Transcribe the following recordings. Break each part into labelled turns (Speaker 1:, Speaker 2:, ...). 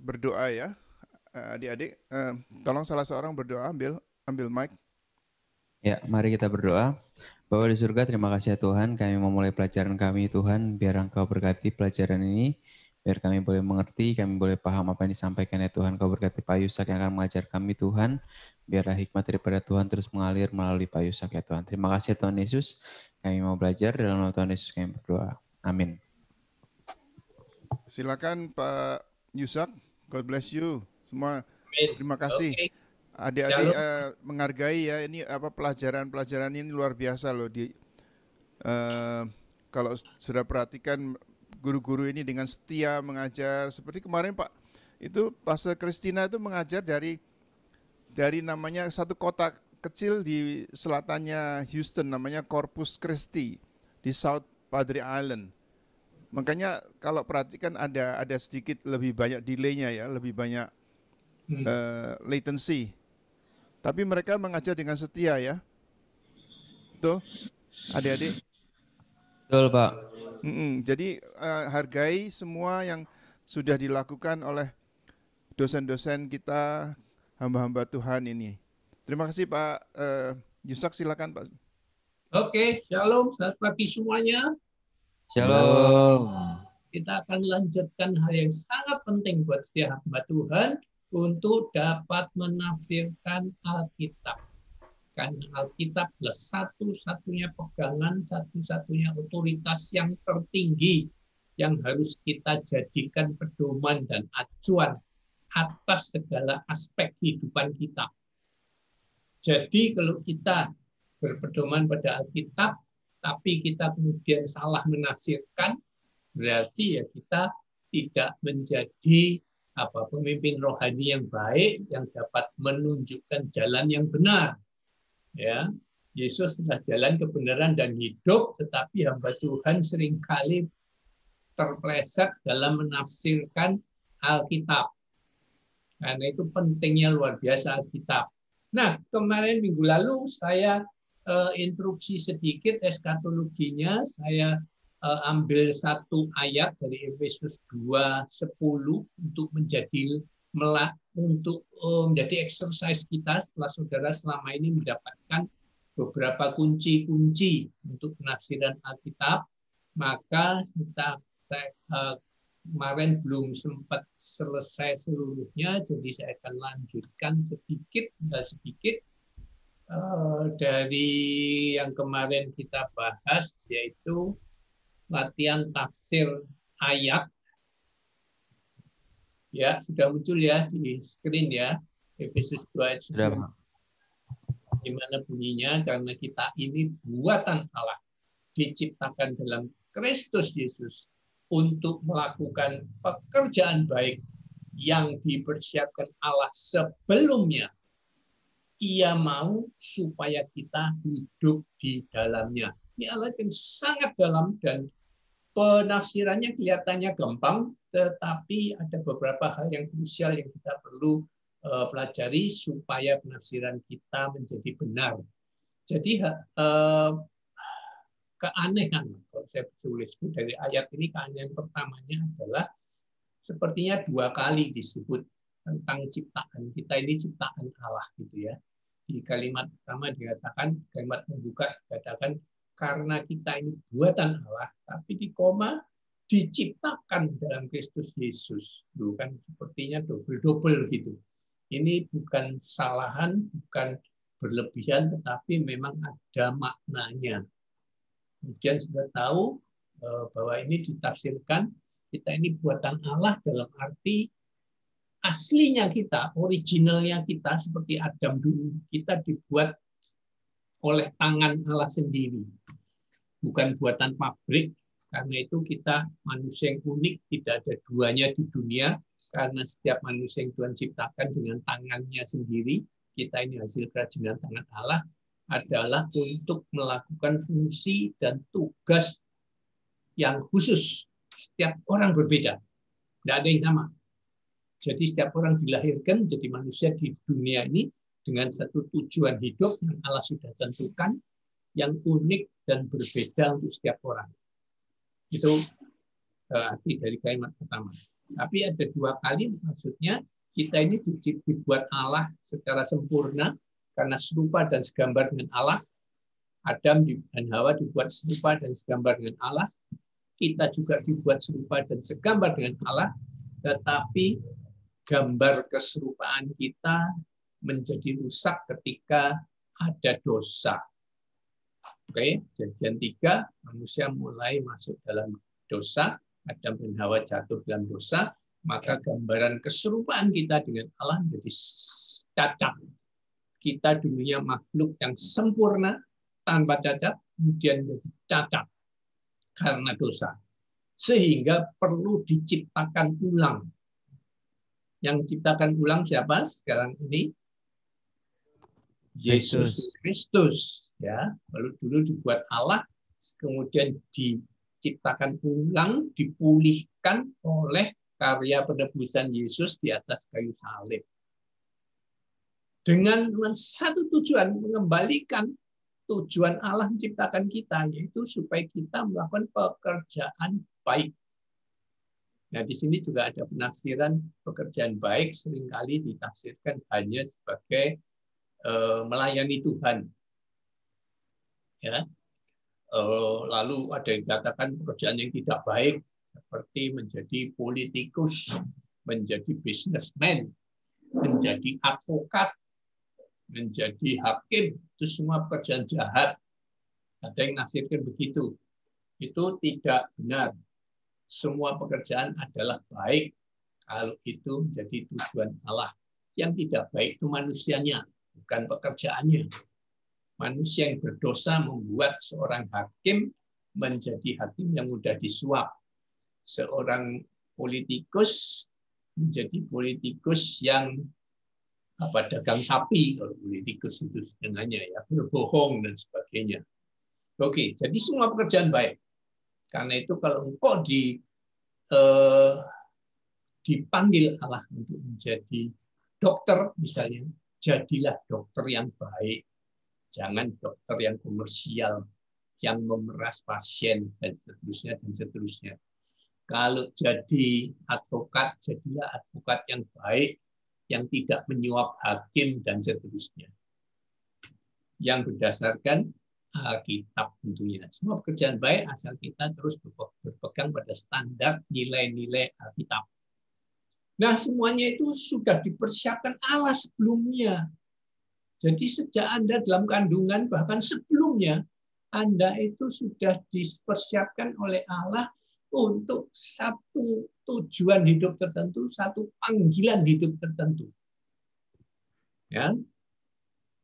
Speaker 1: berdoa ya, adik-adik. Tolong salah seorang berdoa, ambil mic.
Speaker 2: Ya, mari kita berdoa. Bapa di surga, terima kasih ya Tuhan, kami memulai pelajaran kami Tuhan, biar Engkau berkati pelajaran ini, biar kami boleh mengerti, kami boleh paham apa yang disampaikan ya Tuhan. Kau berkati Pak Yusak yang akan mengajar kami Tuhan, biarlah hikmat daripada Tuhan terus mengalir melalui Pak Yusak ya Tuhan. Terima kasih ya Tuhan Yesus, kami mau belajar dalam nama Tuhan Yesus kami berdoa. Amin.
Speaker 1: Silakan Pak Yusak. God bless you semua.
Speaker 3: Amin.
Speaker 1: Terima kasih.
Speaker 3: Oke.
Speaker 1: Adik-adik
Speaker 3: Shalom.
Speaker 1: menghargai ya, ini pelajaran ini luar biasa loh. Kalau sudah perhatikan guru-guru ini dengan setia mengajar, seperti kemarin Pak, itu Pastor Christina itu mengajar dari namanya satu kota kecil di selatannya Houston, namanya Corpus Christi di South Padre Island. Makanya kalau perhatikan ada sedikit lebih banyak delay-nya ya, lebih banyak latency. Tapi mereka mengajar dengan setia ya. Betul, adik-adik?
Speaker 2: Betul Pak.
Speaker 1: Jadi hargai semua yang sudah dilakukan oleh dosen-dosen kita, hamba-hamba Tuhan ini. Terima kasih Pak Yusak, silakan Pak.
Speaker 3: Oke, shalom. Selamat pagi semuanya.
Speaker 2: Shalom.
Speaker 3: Kita akan lanjutkan hal yang sangat penting buat setiap hamba Tuhan untuk dapat menafsirkan Alkitab. Karena Alkitab adalah satu-satunya pegangan, satu-satunya otoritas yang tertinggi yang harus kita jadikan pedoman dan acuan atas segala aspek kehidupan kita. Jadi kalau kita berpedoman pada Alkitab, tapi kita kemudian salah menafsirkan, berarti ya kita tidak menjadi pemimpin rohani yang baik yang dapat menunjukkan jalan yang benar. Ya, Yesus sudah jalan kebenaran dan hidup, tetapi hamba Tuhan seringkali terpleset dalam menafsirkan Alkitab. Karena itu pentingnya luar biasa Alkitab. Nah, kemarin minggu lalu saya interupsi sedikit eskatologinya. Saya ambil satu ayat dari Efesus 2:10 untuk menjadi exercise kita setelah saudara selama ini mendapatkan beberapa kunci-kunci untuk penafsiran Alkitab, maka kemarin belum sempat selesai seluruhnya, jadi saya akan lanjutkan sedikit dari yang kemarin kita bahas, yaitu latihan tafsir ayat. Ya, sudah muncul ya di screen ya, Efesus 2 ayat 10. Gimana bunyinya? Karena kita ini buatan Allah, diciptakan dalam Kristus Yesus untuk melakukan pekerjaan baik yang dipersiapkan Allah sebelumnya. Ia mau supaya kita hidup di dalamnya. Ini ayat yang sangat dalam dan penafsirannya kelihatannya gampang, tetapi ada beberapa hal yang krusial yang kita perlu pelajari supaya penafsiran kita menjadi benar. Jadi keanehan, kalau saya tulis dari ayat ini, keanehan pertamanya adalah sepertinya dua kali disebut tentang ciptaan. Kita ini ciptaan Allah gitu ya. Di kalimat pertama dikatakan, kalimat membuka dikatakan karena kita ini buatan Allah, tapi di koma diciptakan dalam Kristus Yesus. Bukan sepertinya double-double gitu. Ini bukan kesalahan, bukan berlebihan, tetapi memang ada maknanya. Kemudian sudah tahu bahwa ini ditafsirkan, kita ini buatan Allah dalam arti aslinya kita, originalnya kita, seperti Adam dulu, kita dibuat oleh tangan Allah sendiri, bukan buatan pabrik. Karena itu kita manusia yang unik, tidak ada duanya di dunia, karena setiap manusia yang Tuhan ciptakan dengan tangannya sendiri, kita ini hasil kerajinan tangan Allah, adalah untuk melakukan fungsi dan tugas yang khusus. Setiap orang berbeda, tidak ada yang sama. Jadi setiap orang dilahirkan menjadi manusia di dunia ini dengan satu tujuan hidup yang Allah sudah tentukan, yang unik dan berbeda untuk setiap orang. Itu arti dari kalimat pertama. Tapi ada 2 kali, maksudnya kita ini dibuat Allah secara sempurna karena serupa dan segambar dengan Allah. Adam dan Hawa dibuat serupa dan segambar dengan Allah. Kita juga dibuat serupa dan segambar dengan Allah. Tetapi gambar keserupaan kita menjadi rusak ketika ada dosa. Oke, Kejadian 3, manusia mulai masuk dalam dosa, Adam dan Hawa jatuh dalam dosa, maka gambaran keserupaan kita dengan Allah menjadi cacat. Kita dulunya makhluk yang sempurna, tanpa cacat, kemudian menjadi cacat karena dosa. Sehingga perlu diciptakan ulang. Yang diciptakan ulang siapa sekarang ini? Yesus Kristus. Ya, lalu dulu dibuat Allah, kemudian diciptakan ulang, dipulihkan oleh karya penebusan Yesus di atas kayu salib. Dengan satu tujuan, mengembalikan tujuan Allah menciptakan kita, yaitu supaya kita melakukan pekerjaan baik. Nah, di sini juga ada penafsiran pekerjaan baik seringkali ditafsirkan hanya sebagai melayani Tuhan. Ya. Lalu ada yang dikatakan pekerjaan yang tidak baik, seperti menjadi politikus, menjadi businessman, menjadi advokat, menjadi hakim, itu semua pekerjaan jahat. Ada yang nafsirkan begitu. Itu tidak benar. Semua pekerjaan adalah baik kalau itu menjadi tujuan Allah. Yang tidak baik itu manusianya, bukan pekerjaannya. Manusia yang berdosa membuat seorang hakim menjadi hakim yang mudah disuap. Seorang politikus menjadi politikus yang dagang sapi, kalau politikus itu dengannya ya, berbohong dan sebagainya. Oke, jadi semua pekerjaan baik. Karena itu kalau engkau dipanggil Allah untuk menjadi dokter misalnya, jadilah dokter yang baik. Jangan dokter yang komersial, yang memeras pasien dan seterusnya dan seterusnya. Kalau jadi advokat, jadilah advokat yang baik, yang tidak menyuap hakim dan seterusnya. Yang berdasarkan Alkitab tentunya. Semua pekerjaan baik asal kita terus berpegang pada standar nilai-nilai Alkitab. Nah, semuanya itu sudah dipersiapkan Allah sebelumnya. Jadi sejak Anda dalam kandungan, bahkan sebelumnya, Anda itu sudah dipersiapkan oleh Allah untuk satu tujuan hidup tertentu, satu panggilan hidup tertentu. Ya.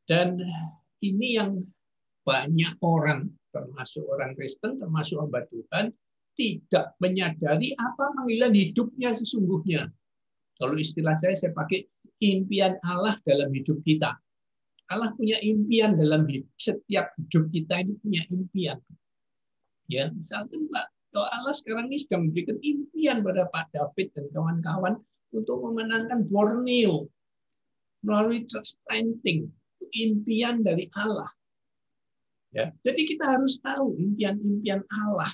Speaker 3: Dan ini yang banyak orang, termasuk orang Kristen, termasuk hamba Tuhan, tidak menyadari apa panggilan hidupnya sesungguhnya. Kalau istilah saya pakai impian Allah dalam hidup kita. Allah punya impian dalam hidup. Setiap hidup kita ini punya impian. Ya, misalkan Pak, Allah sekarang ini sedang memberikan impian pada Pak David dan kawan-kawan untuk memenangkan Borneo melalui transplanting. Impian dari Allah. Ya, jadi kita harus tahu impian-impian Allah.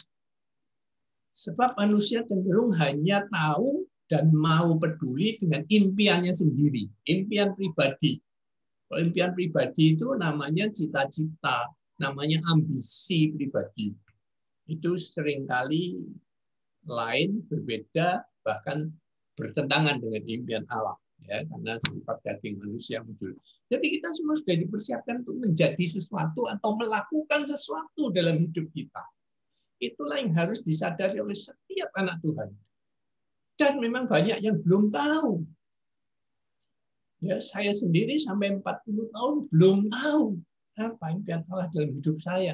Speaker 3: Sebab manusia cenderung hanya tahu dan mau peduli dengan impiannya sendiri, impian pribadi. Kalau impian pribadi itu namanya cita-cita, namanya ambisi pribadi. Itu seringkali lain, berbeda, bahkan bertentangan dengan impian Allah. Ya, karena sifat daging manusia muncul. Jadi kita semua sudah dipersiapkan untuk menjadi sesuatu atau melakukan sesuatu dalam hidup kita. Itulah yang harus disadari oleh setiap anak Tuhan. Dan memang banyak yang belum tahu. Ya, saya sendiri sampai 40 tahun belum tahu apa impian Allah dalam hidup saya.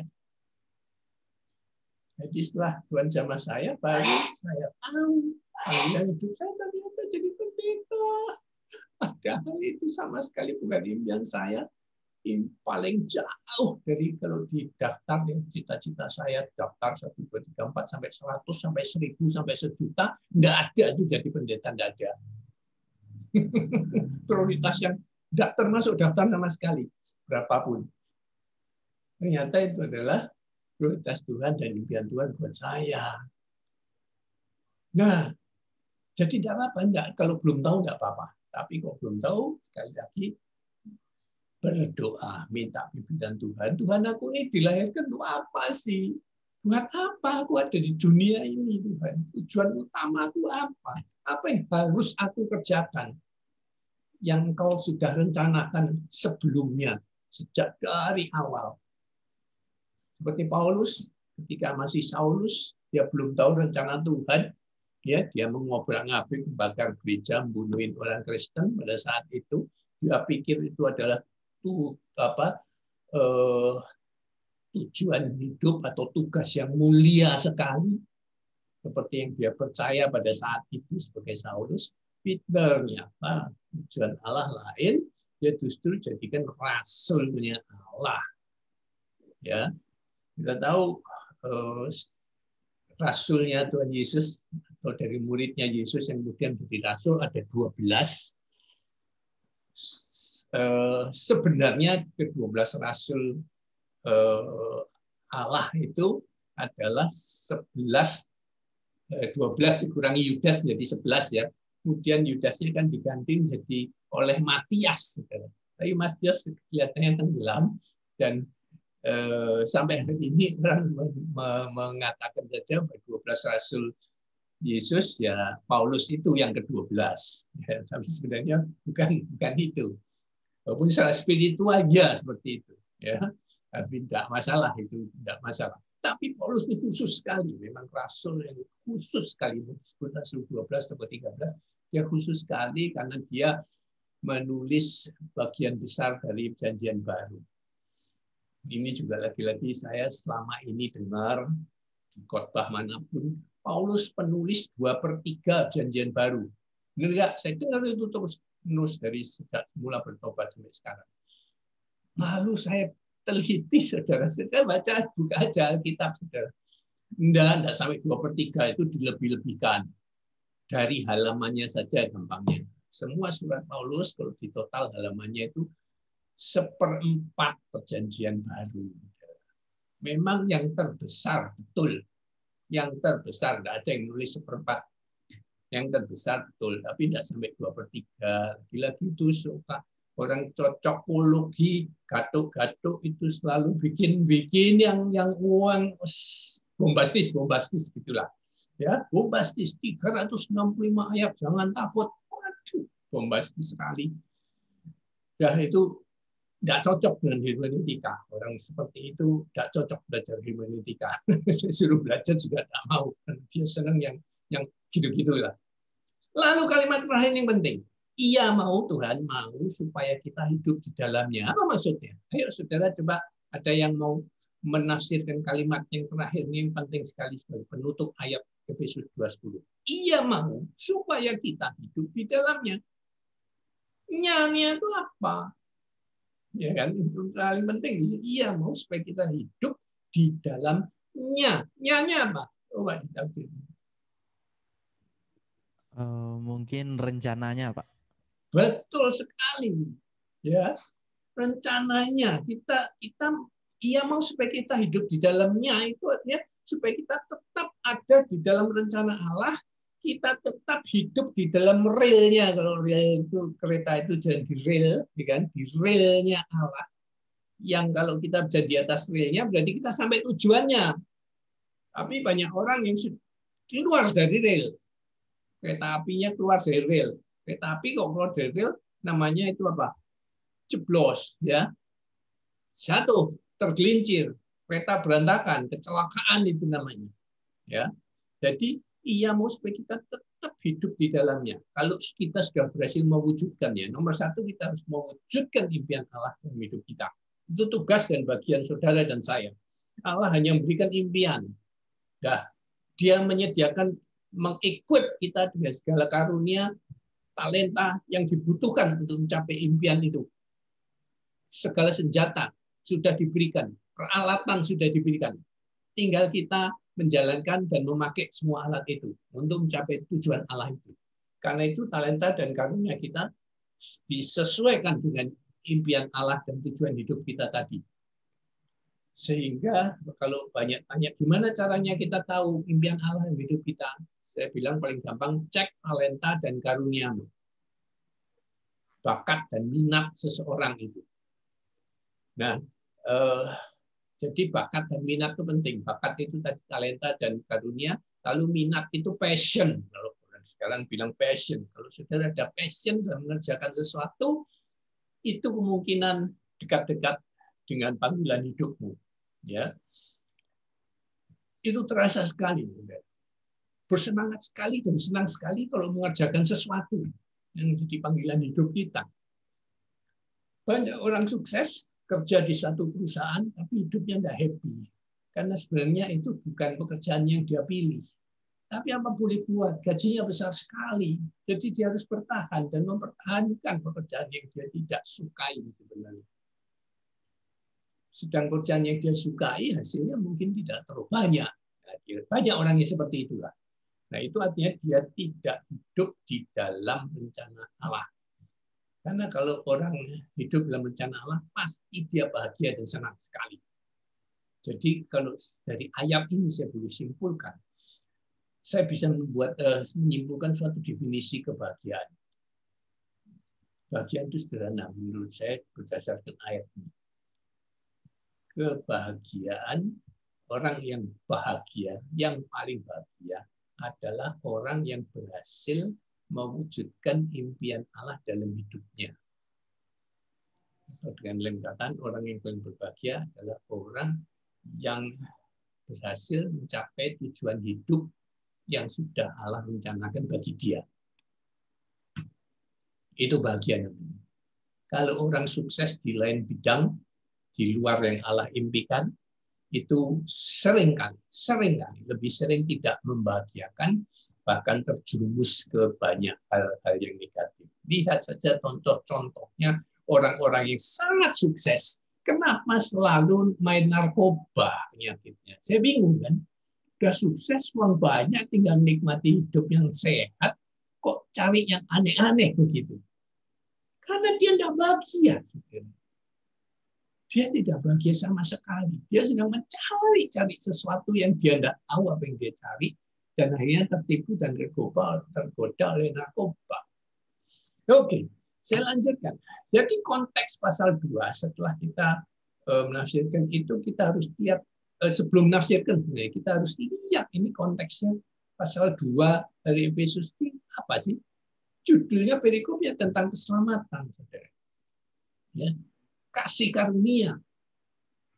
Speaker 3: Jadi setelah Tuhan jamah saya, baru saya tahu panggilan hidup saya ternyata jadi pendeta. Padahal itu sama sekali bukan impian saya. Paling jauh dari kalau di daftar yang cita-cita saya daftar 1, 2, 3, 4 sampai 100 sampai 1000 sampai 1.000.000 nggak ada itu jadi pendeta, nggak ada. Prioritas yang nggak termasuk daftar sama sekali berapapun. Ternyata itu adalah prioritas Tuhan dan impian Tuhan buat saya. Nah, Jadi tidak apa-apa, enggak. Kalau belum tahu tidak apa-apa. Tapi kalau belum tahu, sekali lagi berdoa, minta bimbingan Tuhan. Tuhan, aku ini dilahirkan untuk apa sih? Buat apa aku ada di dunia ini, Tuhan? Tujuan utama aku apa? Apa yang harus aku kerjakan? Yang Engkau sudah rencanakan sebelumnya, sejak dari awal. Seperti Paulus, ketika masih Saulus, dia belum tahu rencana Tuhan, ya, dia mengobrak-ngabrik, membakar gereja, membunuhin orang Kristen pada saat itu. Dia pikir itu adalah tujuan hidup atau tugas yang mulia sekali, seperti yang dia percaya pada saat itu sebagai Saulus. Ternyata tujuan Allah lain, dia justru jadikan rasulnya Allah. Ya, kita tahu rasulnya Tuhan Yesus atau dari muridnya Yesus yang kemudian jadi rasul ada 12. Sebenarnya ke-12 rasul Allah itu adalah 11, 12 dikurangi Yudas menjadi 11 ya. Kemudian Yudasnya kan diganti menjadi oleh Matias. Tapi Matias kelihatannya tenggelam dan sampai hari ini orang mengatakan saja bahwa 12 rasul Yesus ya Paulus itu yang ke-12. Ya, tapi sebenarnya bukan itu. Walaupun secara spiritual ya seperti itu. Ya, tapi tidak masalah itu, tidak masalah. Tapi Paulus itu khusus sekali, memang rasul yang khusus sekali, disebut rasul 12 atau 13, dia khusus sekali karena dia menulis bagian besar dari Perjanjian Baru. Ini juga lagi-lagi saya selama ini dengar di khotbah manapun, Paulus penulis 2/3 Perjanjian Baru. Benar nggak? Saya dengar itu terus menerus dari sejak semula bertobat sampai sekarang. Lalu saya teliti, saudara-saudara, baca, buka aja Alkitab, saudara. Enggak sampai 2/3 itu dilebih-lebihkan. Dari halamannya saja gampangnya. Semua surat Paulus, kalau di total halamannya itu 1/4 Perjanjian Baru. Memang yang terbesar, betul. Yang terbesar, tidak ada yang nulis 1/4. Yang terbesar, betul. Tapi tidak sampai 2/3. Lagi-lagi itu suka orang cocokologi, gatuk-gatuk itu selalu bikin yang uang bombastis gitulah. Ya, bombastis 365 ayat, jangan takut. Waduh, bombastis sekali. Dah itu tidak cocok dengan hermeneutika. Orang seperti itu tidak cocok belajar hermeneutika. Saya suruh belajar juga tidak mau. Dia senang yang gitu-gitulah. Lalu kalimat terakhir yang penting. Ia mau, Tuhan mau supaya kita hidup di dalamnya. Apa maksudnya? Ayo saudara coba, ada yang mau menafsirkan kalimat yang terakhir ini, yang penting sekali sebagai penutup ayat Efesus 2:10. Ia mau supaya kita hidup di dalamnya. Nya itu apa? Ya kan, itu paling penting. Ia mau supaya kita hidup di dalamnya. Nya apa? Coba ditafsir.
Speaker 4: Mungkin rencananya, Pak.
Speaker 3: Betul sekali, ya, rencananya ia mau supaya kita hidup di dalamnya, itu artinya supaya kita tetap ada di dalam rencana Allah, kita tetap hidup di dalam relnya. Kalau rel itu kereta itu jalan di rel, kan, di relnya Allah. Yang kalau kita bisa di atas relnya berarti kita sampai tujuannya. Tapi banyak orang yang keluar dari rel, kereta apinya keluar dari rel. Kereta api kok keluar dari rel, namanya itu apa? Jeblos, ya. Jatuh, tergelincir, kereta berantakan, kecelakaan itu namanya. Ya. Jadi ia mau supaya kita tetap hidup di dalamnya. Kalau kita sudah berhasil mewujudkannya, nomor satu kita harus mewujudkan impian Allah dalam hidup kita. Itu tugas dan bagian saudara dan saya. Allah hanya memberikan impian. Dia menyediakan, mengikuti kita dengan segala karunia, talenta yang dibutuhkan untuk mencapai impian itu. Segala senjata sudah diberikan, peralatan sudah diberikan. Tinggal kita menjalankan dan memakai semua alat itu untuk mencapai tujuan Allah itu. Karena itu talenta dan karunia kita disesuaikan dengan impian Allah dan tujuan hidup kita tadi. Sehingga kalau banyak tanya, gimana caranya kita tahu impian Allah yang hidup kita? Saya bilang paling gampang, cek talenta dan karuniamu. Bakat dan minat seseorang itu. Nah, jadi bakat dan minat itu penting. Bakat itu tadi talenta dan karunia, lalu minat itu passion. Kalau orang sekarang bilang passion, kalau sudah ada passion dalam mengerjakan sesuatu, itu kemungkinan dekat-dekat dengan panggilan hidupmu. Ya, itu terasa sekali. Bersemangat sekali dan senang sekali kalau mengerjakan sesuatu yang jadi panggilan hidup kita. Banyak orang sukses kerja di satu perusahaan, tapi hidupnya tidak happy. Karena sebenarnya itu bukan pekerjaan yang dia pilih. Tapi apa boleh buat, gajinya besar sekali. Jadi dia harus bertahan dan mempertahankan pekerjaan yang dia tidak sukai sebenarnya. Sedang pekerjaan yang dia sukai, hasilnya mungkin tidak terlalu banyak. Banyak orang yang seperti itulah. Nah, itu artinya dia tidak hidup di dalam rencana Allah. Karena kalau orang hidup dalam rencana Allah, pasti dia bahagia dan senang sekali. Jadi kalau dari ayat ini saya boleh simpulkan, saya bisa menyimpulkan suatu definisi kebahagiaan. Kebahagiaan itu sederhana menurut saya berdasarkan ayat ini. Kebahagiaan, orang yang bahagia, yang paling bahagia adalah orang yang berhasil mewujudkan impian Allah dalam hidupnya. Atau dengan lain kata, orang yang paling berbahagia adalah orang yang berhasil mencapai tujuan hidup yang sudah Allah rencanakan bagi dia. Itu bahagia namanya. Kalau orang sukses di lain bidang, di luar yang Allah impikan, itu seringkali, lebih sering tidak membahagiakan, bahkan terjerumus ke banyak hal-hal yang negatif. Lihat saja contoh-contohnya orang-orang yang sangat sukses. Kenapa selalu main narkoba penyakitnya? Saya bingung kan. Udah sukses, uang banyak, tinggal nikmati hidup yang sehat, kok cari yang aneh-aneh begitu? Karena dia tidak bahagia. Dia tidak bahagia sama sekali. Dia sedang mencari sesuatu yang dia tidak tahu apa yang dia cari, dan akhirnya tertipu dan tergoda oleh narkoba. Oke, saya lanjutkan. Jadi konteks pasal 2, setelah kita menafsirkan itu, kita harus lihat, sebelum menafsirkan, kita harus lihat ini konteksnya pasal 2 dari Efesus ini apa sih? Judulnya perikopnya tentang keselamatan, saudara. Ya, kasih karunia.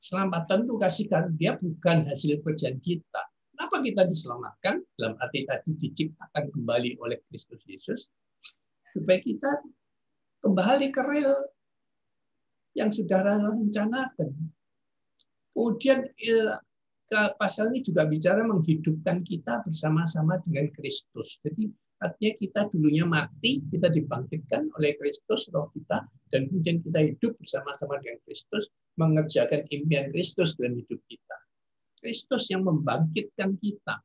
Speaker 3: Keselamatan itu kasih karunia, bukan hasil kerjaan kita. Kenapa kita diselamatkan? Dalam arti tadi diciptakan kembali oleh Kristus Yesus, supaya kita kembali ke real yang sudah Allah rencanakan. Kemudian pasal ini juga bicara menghidupkan kita bersama-sama dengan Kristus. Jadi artinya kita dulunya mati, kita dibangkitkan oleh Kristus, roh kita, dan kemudian kita hidup bersama-sama dengan Kristus, mengerjakan impian Kristus dalam hidup kita. Kristus yang membangkitkan kita.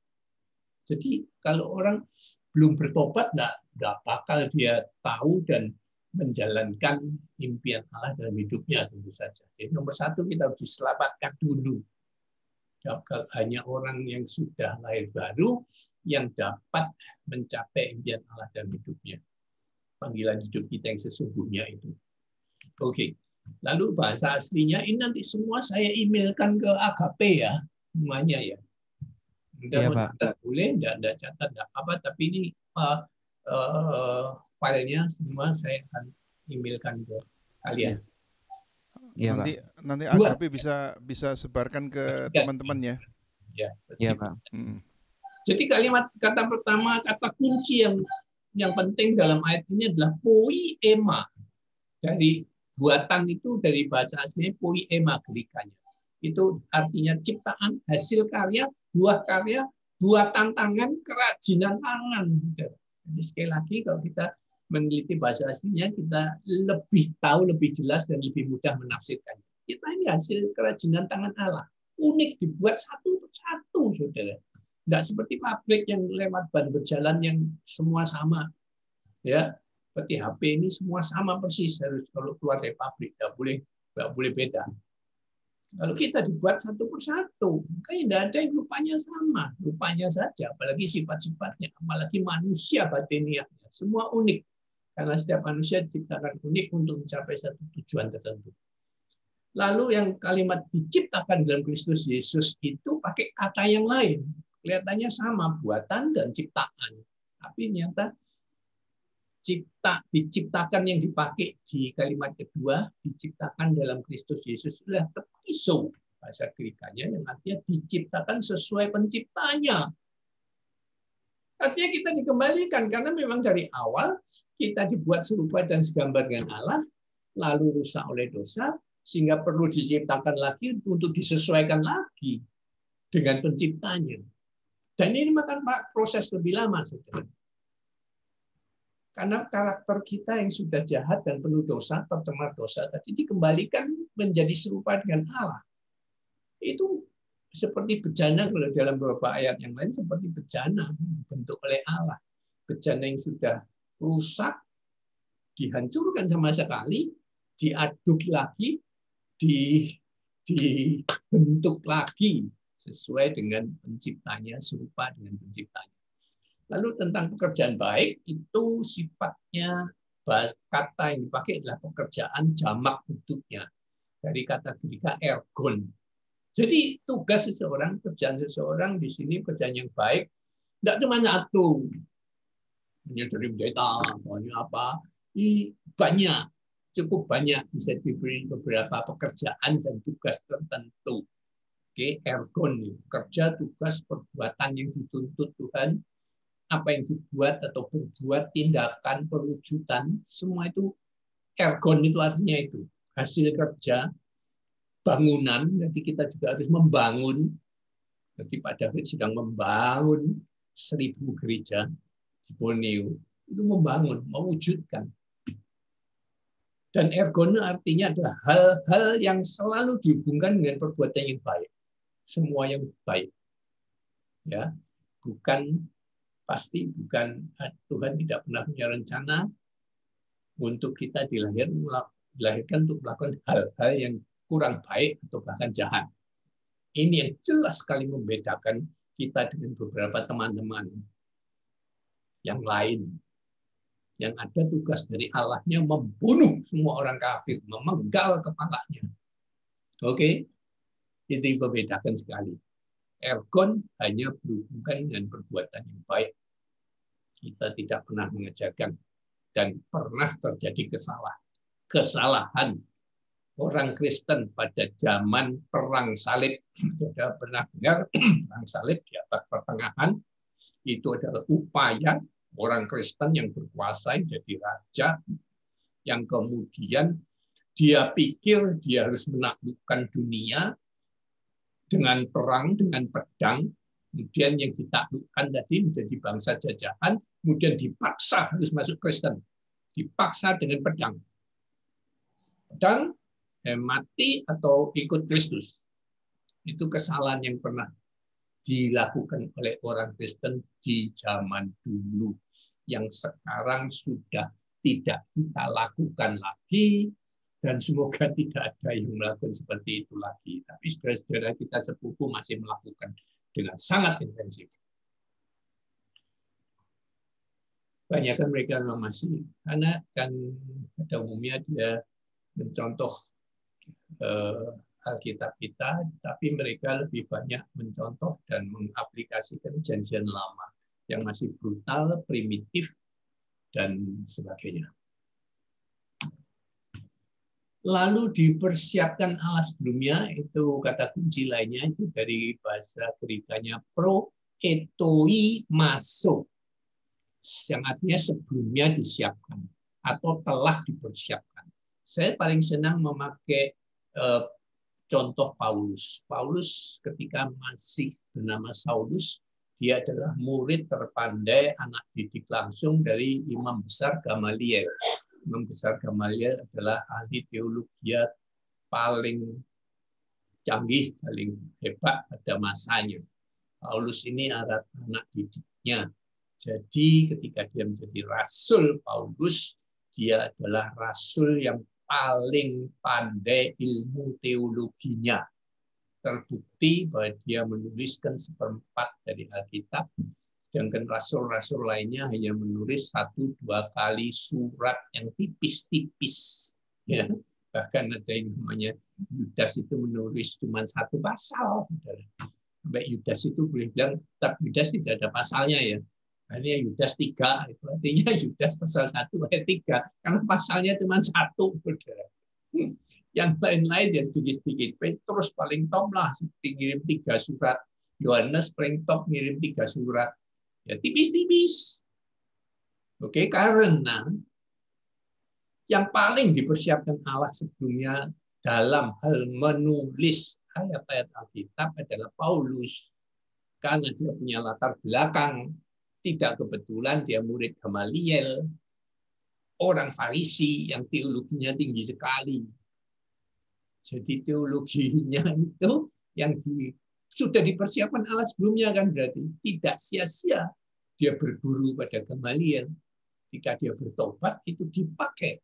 Speaker 3: Jadi kalau orang belum bertobat, tidak bakal dia tahu dan menjalankan impian Allah dalam hidupnya tentu saja. Jadi nomor 1 kita harus diselamatkan dulu. Hanya orang yang sudah lahir baru yang dapat mencapai impian Allah dalam hidupnya. Panggilan hidup kita yang sesungguhnya itu. Oke. Lalu bahasa aslinya ini nanti semua saya emailkan ke AKP ya. Semuanya ya.
Speaker 2: Iya, Pak.
Speaker 3: Catat, boleh, enggak catat, enggak apa, tapi ini filenya semua saya akan emailkan ke kalian.
Speaker 2: Iya,
Speaker 1: nanti AKP bisa sebarkan ke teman-teman ya.
Speaker 3: Ya,
Speaker 2: Pak.
Speaker 3: Jadi kalimat kata pertama, kata kunci yang penting dalam ayat ini adalah poiema. Dari buatan itu dari bahasa aslinya poiema Grekanya. Itu artinya ciptaan, hasil karya, buah tantangan, kerajinan tangan. Jadi sekali lagi kalau kita meneliti bahasa aslinya, kita lebih tahu, lebih jelas, dan lebih mudah menafsirkannya. Kita ini hasil kerajinan tangan Allah. Unik, dibuat satu persatu, saudara. Nggak seperti pabrik yang lewat ban berjalan yang semua sama. Ya, seperti HP ini semua sama persis, harus kalau keluar dari pabrik, nggak boleh beda. Kalau kita dibuat satu persatu, kayak tidak ada yang rupanya sama, rupanya saja, apalagi sifat-sifatnya, apalagi manusia batiniahnya, semua unik. Karena setiap manusia diciptakan unik untuk mencapai satu tujuan tertentu. Lalu yang kalimat diciptakan dalam Kristus Yesus itu pakai kata yang lain. Kelihatannya sama, buatan dan ciptaan. Tapi ternyata diciptakan yang dipakai di kalimat kedua, diciptakan dalam Kristus Yesus adalah tepiso, bahasa Grekanya, yang artinya diciptakan sesuai penciptanya. Artinya kita dikembalikan, karena memang dari awal kita dibuat serupa dan segambar dengan Allah, lalu rusak oleh dosa, sehingga perlu diciptakan lagi untuk disesuaikan lagi dengan penciptanya. Dan ini makan proses lebih lama, saudara. Karena karakter kita yang sudah jahat dan penuh dosa, tercemar dosa, tadi dikembalikan menjadi serupa dengan Allah. Itu seperti bejana, kalau dalam beberapa ayat yang lain, seperti bejana dibentuk oleh Allah. Bejana yang sudah rusak, dihancurkan sama sekali, diaduk lagi, dibentuk lagi, sesuai dengan penciptanya, serupa dengan penciptanya. Lalu tentang pekerjaan baik, itu sifatnya kata yang dipakai adalah pekerjaan jamak bentuknya. Dari kata Greka ergon. Jadi tugas seseorang, kerjaan seseorang di sini pekerjaan yang baik, tidak cuma satu. Hanya jadi pendeta, banyak apa. Banyak, cukup banyak bisa diberi beberapa pekerjaan dan tugas tertentu. Oke, ergon, kerja, tugas, perbuatan yang dituntut Tuhan, apa yang dibuat atau berbuat, tindakan, perwujudan, semua itu ergon, itu artinya itu hasil kerja, bangunan. Nanti kita juga harus membangun. Nanti Pak David sedang membangun 1000 gereja di Borneo, itu membangun, mewujudkan. Dan ergon artinya adalah hal-hal yang selalu dihubungkan dengan perbuatan yang baik, semua yang baik, ya, pasti bukan, Tuhan tidak pernah punya rencana untuk kita dilahirkan untuk melakukan hal-hal yang kurang baik atau bahkan jahat. Ini yang jelas sekali membedakan kita dengan beberapa teman-teman yang lain. Yang ada tugas dari Allahnya membunuh semua orang kafir, memenggal kepalanya. Oke? Itu membedakan sekali. Ergon hanya berhubungan dengan perbuatan yang baik. Kita tidak pernah mengajarkan dan pernah terjadi kesalahan orang Kristen pada zaman perang salib. Sudah pernah dengar perang salib di abad pertengahan? Itu adalah upaya orang Kristen yang berkuasa, yang jadi raja, yang kemudian dia pikir dia harus menaklukkan dunia dengan perang, dengan pedang. Kemudian yang ditaklukkan tadi menjadi bangsa jajahan, kemudian dipaksa harus masuk Kristen. Dipaksa dengan pedang. Pedang, mati atau ikut Kristus. Itu kesalahan yang pernah dilakukan oleh orang Kristen di zaman dulu. Yang sekarang sudah tidak kita lakukan lagi, dan semoga tidak ada yang melakukan seperti itu lagi. Tapi saudara-saudara kita sepupu masih melakukan dengan sangat intensif. Banyak kan mereka masih, karena kan pada umumnya dia mencontoh Alkitab kita, tapi mereka lebih banyak mencontoh dan mengaplikasikan perjanjian lama yang masih brutal, primitif, dan sebagainya. Lalu dipersiapkan Allah sebelumnya, itu kata kunci lainnya, itu dari bahasa Grekanya proetoimaso, yang artinya sebelumnya disiapkan atau telah dipersiapkan. Saya paling senang memakai contoh Paulus. Paulus ketika masih bernama Saulus, dia adalah murid terpandai, anak didik langsung dari Imam Besar Gamaliel. Imam Besar Gamaliel adalah ahli teologi paling canggih, paling hebat pada masanya. Paulus ini anak didiknya. Jadi ketika dia menjadi rasul Paulus, dia adalah rasul yang paling pandai ilmu teologinya terbukti bahwa dia menuliskan 1/4 dari Alkitab, sedangkan rasul-rasul lainnya hanya menulis 1-2 kali surat yang tipis-tipis. Ya. Bahkan ada yang namanya Yudas itu menulis cuma 1 pasal. Sampai Yudas itu boleh bilang, tapi Yudas tidak ada pasalnya ya. Hanya Yudas 3, itu artinya Yudas pasal 1 ayat 3, karena pasalnya cuma 1. Yang lain-lain ya sedikit-sedikit. Petrus paling top lah, ngirim 3 surat. Yohanes paling top ngirim 3 surat. Ya tipis-tipis. Oke, karena yang paling dipersiapkan Allah sebelumnya dalam hal menulis ayat-ayat Alkitab adalah Paulus. Karena dia punya latar belakang. Tidak kebetulan dia murid Gamaliel, orang Farisi yang teologinya tinggi sekali. Jadi teologinya itu yang sudah dipersiapkan Allah sebelumnya, kan berarti tidak sia-sia dia berguru pada Gamaliel. Jika dia bertobat itu dipakai.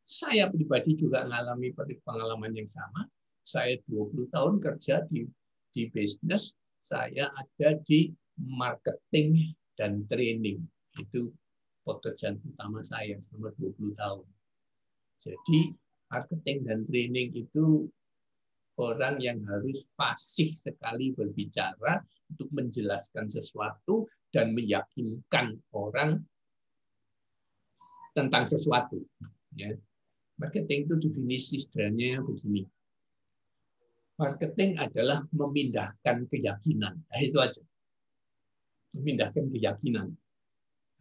Speaker 3: Saya pribadi juga mengalami pengalaman yang sama. Saya 20 tahun kerja di bisnis, saya ada di marketing dan training. Itu pekerjaan utama saya selama 20 tahun. Jadi marketing dan training itu orang yang harus fasih sekali berbicara untuk menjelaskan sesuatu dan meyakinkan orang tentang sesuatu. Ya. Marketing itu definisi sederhananya begini. Marketing adalah memindahkan keyakinan. Nah, itu aja. Memindahkan keyakinan.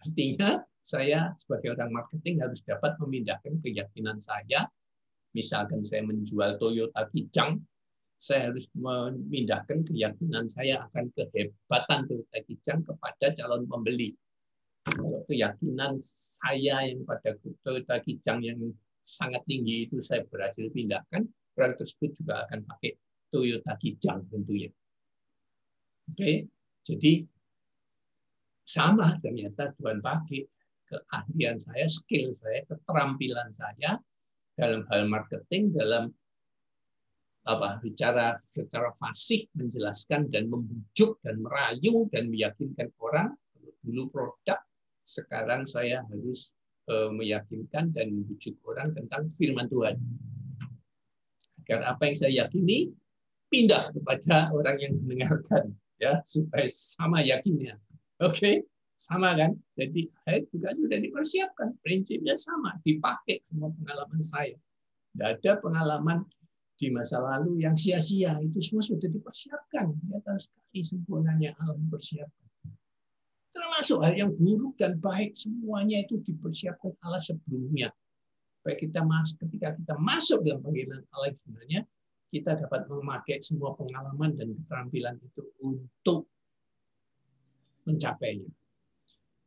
Speaker 3: Artinya saya sebagai orang marketing harus dapat memindahkan keyakinan saya. Misalkan saya menjual Toyota Kijang, saya harus memindahkan keyakinan saya akan kehebatan Toyota Kijang kepada calon pembeli. Kalau keyakinan saya yang pada Toyota Kijang yang sangat tinggi itu saya berhasil pindahkan, orang tersebut juga akan pakai Toyota Kijang tentunya. Oke, jadi sama ternyata Tuhan pakai keahlian saya, skill saya, keterampilan saya dalam hal marketing, dalam bicara secara fasih, menjelaskan dan membujuk dan merayu dan meyakinkan orang. Dulu produk, sekarang saya harus meyakinkan dan membujuk orang tentang firman Tuhan. Agar apa yang saya yakini pindah kepada orang yang mendengarkan, ya, supaya sama yakinnya. Oke, sama kan? Jadi saya juga sudah dipersiapkan. Prinsipnya sama, dipakai semua pengalaman saya. Tidak ada pengalaman di masa lalu yang sia-sia. Itu semua sudah dipersiapkan. Kelihatan sekali sempurnanya Allah mempersiapkan. Termasuk hal yang buruk dan baik, semuanya itu dipersiapkan Allah sebelumnya. Supaya ketika kita masuk dalam panggilan Allah sebenarnya, kita dapat memakai semua pengalaman dan keterampilan itu untuk mencapainya.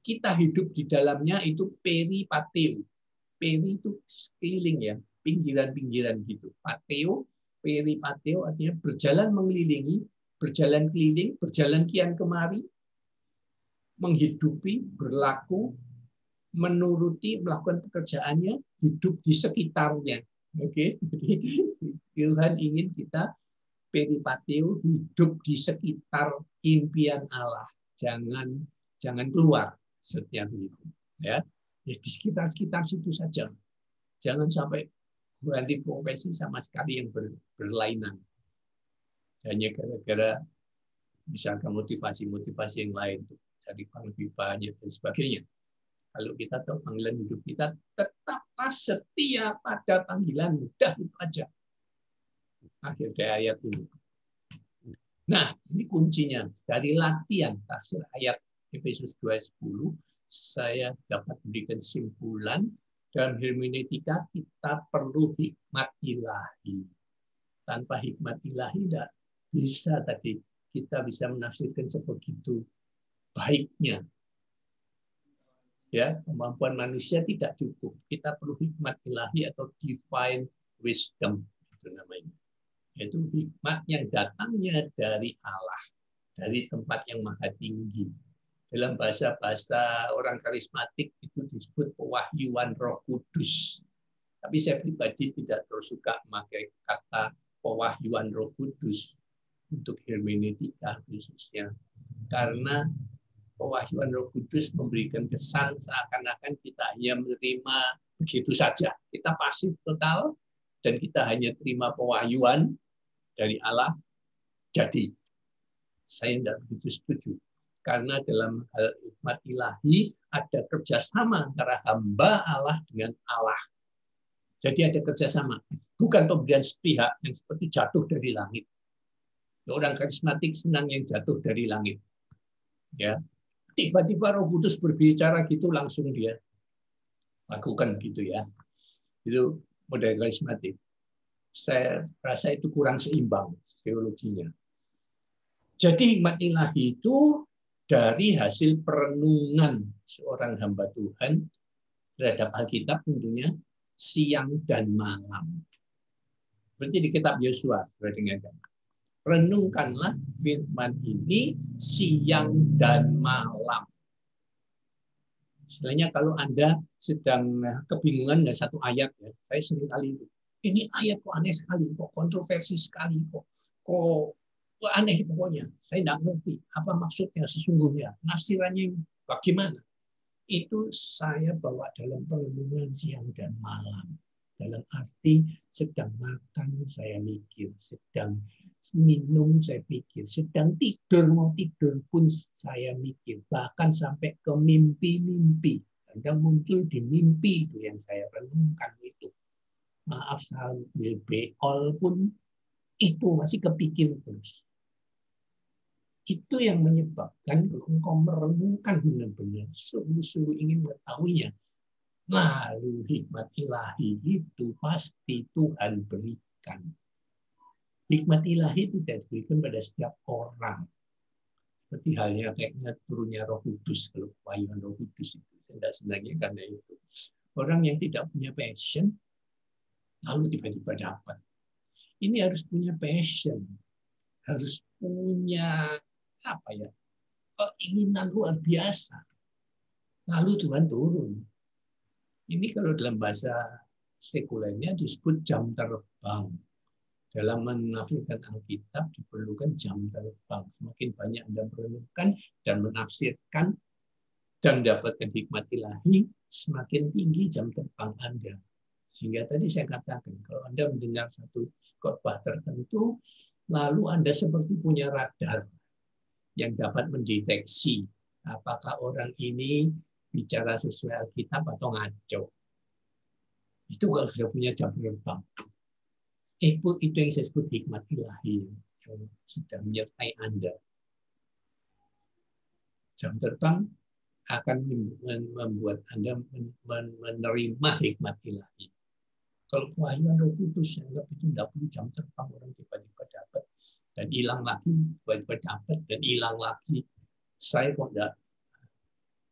Speaker 3: Kita hidup di dalamnya itu peripateo. Peri itu sekeliling ya, pinggiran-pinggiran gitu. Pateo, peripateo artinya berjalan mengelilingi, berjalan keliling, berjalan kian kemari, menghidupi, berlaku, menuruti, melakukan pekerjaannya, hidup di sekitarnya. Oke, jadi Tuhan ingin kita peripateo, hidup di sekitar impian Allah. Jangan keluar setiap itu, ya. Di sekitar situ saja. Jangan sampai ganti profesi sama sekali yang berlainan. Hanya gara-gara misalkan motivasi yang lain, cari lebih banyak dan sebagainya. Kalau kita tahu panggilan hidup kita, tetaplah setia pada panggilan. Mudah itu aja. Akhir dari ayat ini. Nah, ini kuncinya. Dari latihan tafsir ayat Efesus 2:10, saya dapat berikan kesimpulan dalam hermeneutika kita perlu hikmat ilahi. Tanpa hikmat ilahi tidak bisa tadi kita bisa menafsirkan sebegitu baiknya. Ya, kemampuan manusia tidak cukup. Kita perlu hikmat ilahi atau divine wisdom itu namanya. Yaitu hikmat yang datangnya dari Allah, dari tempat yang maha tinggi. Dalam bahasa-bahasa orang karismatik itu disebut pewahyuan Roh Kudus. Tapi saya pribadi tidak terus suka memakai kata pewahyuan Roh Kudus untuk hermeneutika khususnya. Karena pewahyuan Roh Kudus memberikan kesan seakan-akan kita hanya menerima begitu saja. Kita pasif total dan kita hanya terima pewahyuan dari Allah. Jadi, saya tidak begitu setuju. Karena dalam hal hikmat ilahi ada kerjasama antara hamba Allah dengan Allah. Jadi ada kerjasama. Bukan pemberian sepihak yang seperti jatuh dari langit. Orang karismatik senang yang jatuh dari langit. Ya, tiba-tiba Roh Kudus berbicara gitu langsung dia lakukan gitu ya. Itu model karismatik. Saya rasa itu kurang seimbang teologinya. Jadi hikmat ilahi itu dari hasil perenungan seorang hamba Tuhan terhadap Alkitab tentunya siang dan malam. Berarti di kitab Yosua, renungkanlah firman ini siang dan malam. Istilahnya kalau Anda sedang kebingungan dengan satu ayat, ya, saya sering kali itu. Ini ayat kok aneh sekali, kok kontroversi sekali, kok aneh pokoknya. Saya tidak ngerti apa maksudnya sesungguhnya, nafsirannya bagaimana. Itu saya bawa dalam perenungan siang dan malam. Dalam arti sedang makan saya mikir, sedang minum saya pikir, sedang tidur mau tidur pun saya mikir, bahkan sampai ke mimpi-mimpi. Kadang muncul di mimpi itu yang saya renungkan itu. Maaf sambil beol pun itu masih kepikir terus. Itu yang menyebabkan kalau engkau merenungkan benar-benar, sungguh-sungguh ingin mengetahuinya, lalu hikmat ilahi itu pasti Tuhan berikan. Hikmat ilahi tidak diberikan pada setiap orang. Seperti halnya kayaknya turunnya Roh Kudus, kalau pewahyuan Roh Kudus itu. Tidak senangnya karena itu. Orang yang tidak punya passion, lalu tiba-tiba dapat. Ini harus punya passion. Harus punya keinginan luar biasa. Lalu Tuhan turun. Ini kalau dalam bahasa sekulernya disebut jam terbang. Dalam menafsirkan Alkitab diperlukan jam terbang. Semakin banyak Anda merenungkan dan menafsirkan dan mendapatkan hikmat ilahi, semakin tinggi jam terbang Anda. Sehingga tadi saya katakan, kalau Anda mendengar satu khotbah tertentu, lalu Anda seperti punya radar yang dapat mendeteksi apakah orang ini bicara sesuai Alkitab atau ngaco. Itu kalau sudah punya jam terbang. Itu yang saya sebut hikmat ilahi yang sudah menyertai Anda. Jam terbang akan membuat Anda menerima hikmat ilahi. Kalau pewahyuan Roh Kudus yang itu tidak perlu jam terbang, orang tiba-tiba dapat dan hilang lagi, tiba-tiba dapat dan hilang lagi. Saya kok tidak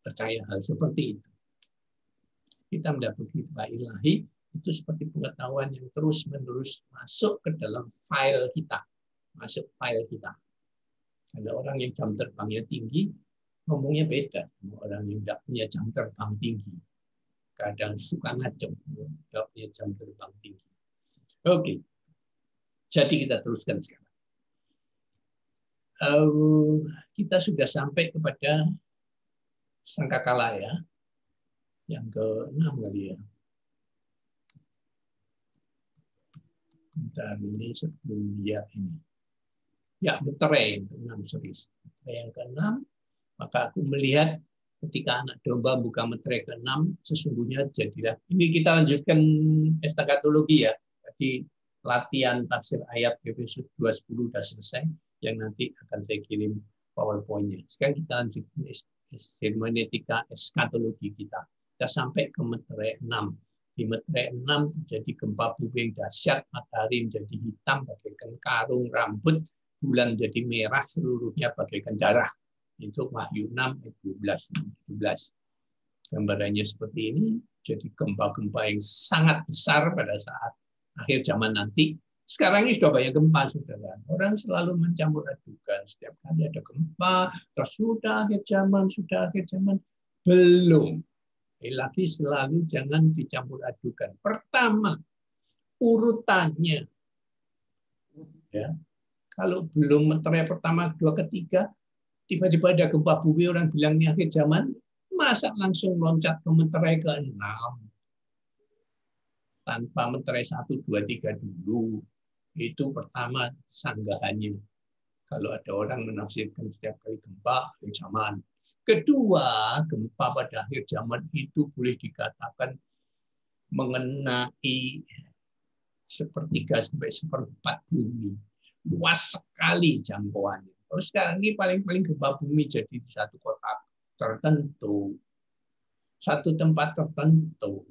Speaker 3: percaya hal seperti itu. Kita mendapat hikmat ilahi itu seperti pengetahuan yang terus-menerus masuk ke dalam file kita. Masuk file kita. Ada orang yang jam terbangnya tinggi, ngomongnya beda sama orang yang tidak punya jam terbang tinggi. Kadang suka ngaco, tidak punya jam terbang tinggi. Oke. Jadi kita teruskan sekarang. Kita sudah sampai kepada sangkakala ya. Yang ke-6 kali ya. Bentar ini sebelum dia ini. Ya, meterai yang ke-6, sorry. Yang ke-6, maka aku melihat ketika anak domba buka meterai ke-6, sesungguhnya jadilah. Ini kita lanjutkan estakatologi ya. Jadi latihan tafsir ayat Efesus 2:10 sudah selesai. Yang nanti akan saya kirim PowerPoint-nya. Sekarang kita lanjutkan hermeneutika eskatologi kita. Kita sampai ke meterai 6. Di meterai 6 terjadi gempa bumi yang dahsyat, matahari menjadi hitam bagaikan karung rambut, bulan menjadi merah seluruhnya bagaikan darah. Itu Wahyu 6 ayat 12-17. Gambarannya seperti ini, jadi gempa-gempa yang sangat besar pada saat akhir zaman nanti. Sekarang ini sudah banyak gempa, saudara. Orang selalu mencampur adukan. Setiap kali ada gempa, terus sudah akhir zaman. Belum. Lagi selalu jangan dicampur adukan. Pertama, urutannya Ya. Kalau belum meterai pertama, kedua, ketiga, tiba-tiba ada gempa bumi, orang bilang ini akhir zaman, masa langsung loncat ke meterai ke-6 tanpa meterai 1, 2, 3 dulu. Itu pertama sanggahannya. Kalau ada orang menafsirkan setiap kali gempa akhir zaman. Kedua, gempa pada akhir zaman itu boleh dikatakan mengenai sepertiga sampai seperempat bumi. Luas sekali jangkauannya. Terus sekarang ini paling-paling gempa bumi jadi di satu kota tertentu, satu tempat tertentu,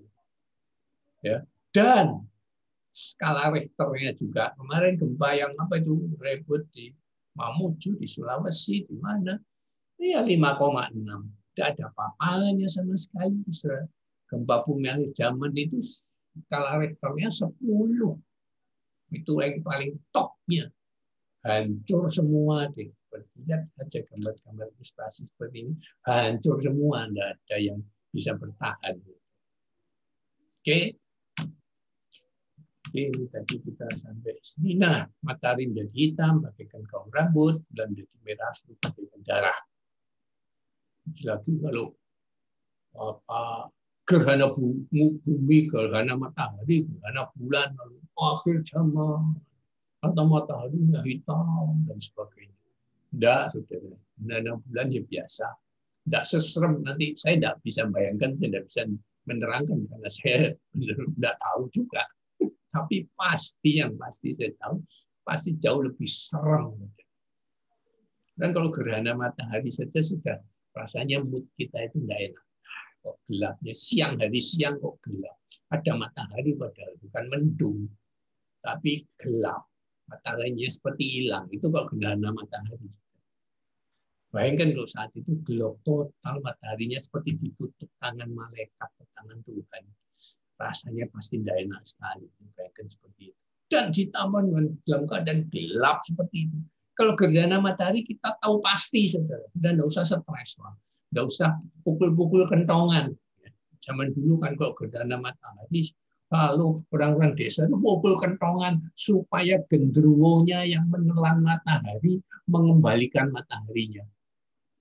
Speaker 3: ya. Dan skala Richternya juga kemarin gempa yang apa itu ribut di Mamuju di Sulawesi di mana? Ya 5,6. Tidak ada apa-apanya sama sekali. Gempa bumi akhir zaman itu skala Richternya 10. Itu yang paling topnya. Hancur semua deh. Lihat aja gambar-gambar ilustrasi seperti ini. Hancur semua. Tidak ada yang bisa bertahan. Oke. Oke, ini tadi kita sampai sini. Nah, matahari menjadi hitam, bagaikan kaum rambut, bulan menjadi merah, bagaikan darah. Lagi kalau gerhana bumi, gerhana matahari, gerhana bulan, lalu akhir zaman, atau mataharinya hitam dan sebagainya. Tidak, saudara. Gerhana bulan ya biasa. Tidak seserem. Nanti saya tidak bisa bayangkan, saya tidak bisa menerangkan karena saya tidak tahu juga. Tapi yang pasti saya tahu, pasti jauh lebih serem. Dan kalau gerhana matahari saja sudah rasanya mood kita itu tidak enak. Kok gelapnya hari siang kok gelap. Ada matahari padahal bukan mendung, tapi gelap. Mataharinya seperti hilang. Itu kalau gerhana matahari. Bayangkan kalau saat itu gelap total, mataharinya seperti ditutup tangan malaikat, tangan Tuhan. Rasanya pasti tidak enak sekali. Bayangkan seperti itu. Dan ditambah dengan dalam keadaan gelap seperti itu. Kalau gerhana matahari kita tahu pasti, saudara. Dan tidak usah stres. Tidak usah pukul-pukul kentongan. Zaman dulu kan kalau gerhana matahari, lalu orang-orang desa itu pukul kentongan supaya genderuwonya yang menelan matahari mengembalikan mataharinya.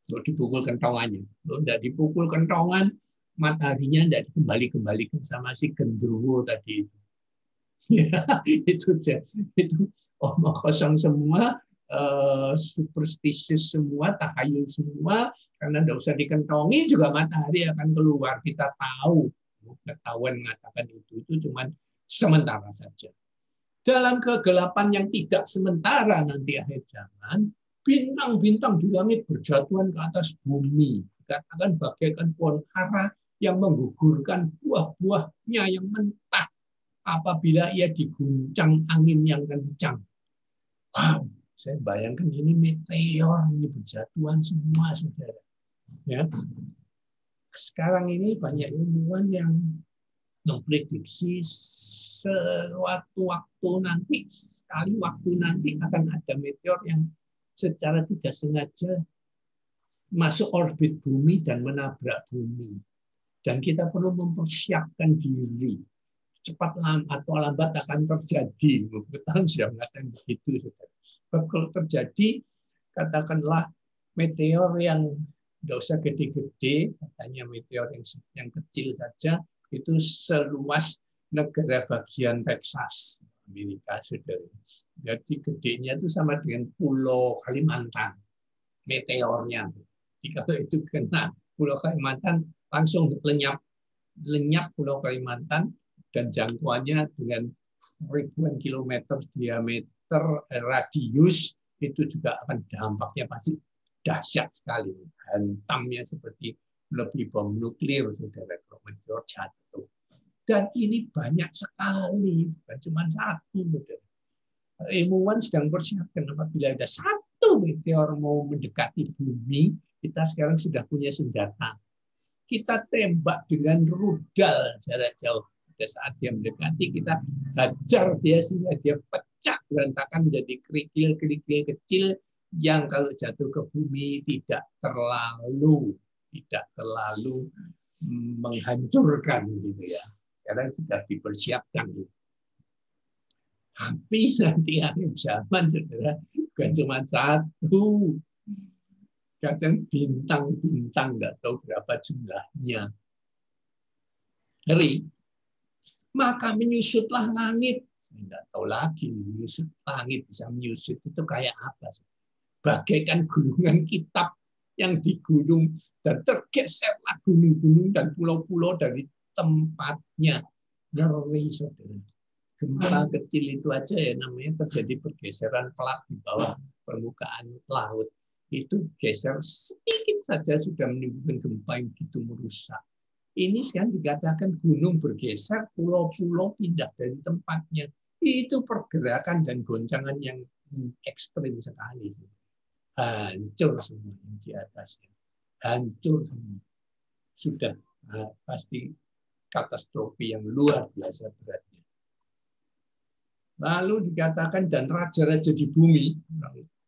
Speaker 3: Kalau dipukul kentongannya. Kalau tidak dipukul kentongan, mataharinya tidak dikembalikan sama si genderuwo tadi itu. Ya, itu omong kosong semua, superstisius semua, tahayul semua, karena tidak usah dikentongi juga matahari akan keluar. Kita tahu, pengetahuan mengatakan itu cuma sementara saja. Dalam kegelapan yang tidak sementara nanti akhir zaman, bintang-bintang di langit berjatuhan ke atas bumi, dikatakan bagaikan pohon ara yang menggugurkan buah-buahnya yang mentah apabila ia diguncang angin yang kencang. Wow, saya bayangkan ini meteor, ini berjatuhan semua, saudara. Ya. Sekarang ini banyak ilmuwan yang memprediksi sewaktu-waktu nanti, sekali waktu nanti akan ada meteor yang secara tidak sengaja masuk orbit bumi dan menabrak bumi. Dan kita perlu mempersiapkan diri. Cepat atau lambat akan terjadi. Kita sudah mengatakan begitu. Kalau terjadi, katakanlah meteor yang tidak usah gede-gede, katanya meteor yang kecil saja, itu seluas negara bagian Texas, Amerika, saudara. Jadi gedenya itu sama dengan Pulau Kalimantan, meteornya. Jadi kalau itu kena Pulau Kalimantan, langsung lenyap Pulau Kalimantan, dan jangkauannya dengan ribuan kilometer diameter radius, itu juga akan dampaknya pasti dahsyat sekali. Hantamnya seperti lebih bom nuklir, saudara, kalau meteor jatuh. Dan ini banyak sekali, bukan cuma satu. Saudara. Ilmuwan sedang persiapkan apabila ada satu meteor mau mendekati bumi, kita sekarang sudah punya senjata. Kita tembak dengan rudal jarak jauh. Pada saat dia mendekati, kita hajar dia sehingga dia pecah berantakan menjadi kerikil-kerikil kecil yang kalau jatuh ke bumi tidak terlalu menghancurkan gitu ya. Karena sudah dipersiapkan. Tapi nanti akhir zaman, saudara, bukan cuma satu. Kadang bintang-bintang, nggak tahu berapa jumlahnya. Ngeri. Maka menyusutlah langit. Saya nggak tahu lagi, menyusut langit, bisa menyusut itu kayak apa. Bagaikan gulungan kitab yang di gunung, dan tergeserlah gunung-gunung dan pulau-pulau dari tempatnya. Ngeri, saudara. Gempa kecil itu aja ya namanya terjadi pergeseran plat di bawah permukaan laut. Itu geser sedikit saja sudah menimbulkan gempa yang begitu merusak. Ini sekarang dikatakan gunung bergeser, pulau-pulau pindah dari tempatnya. Itu pergerakan dan goncangan yang ekstrim sekali. Hancur semua yang di atasnya. Hancur semua. Sudah pasti katastrofi yang luar biasa beratnya. Lalu dikatakan dan raja-raja di bumi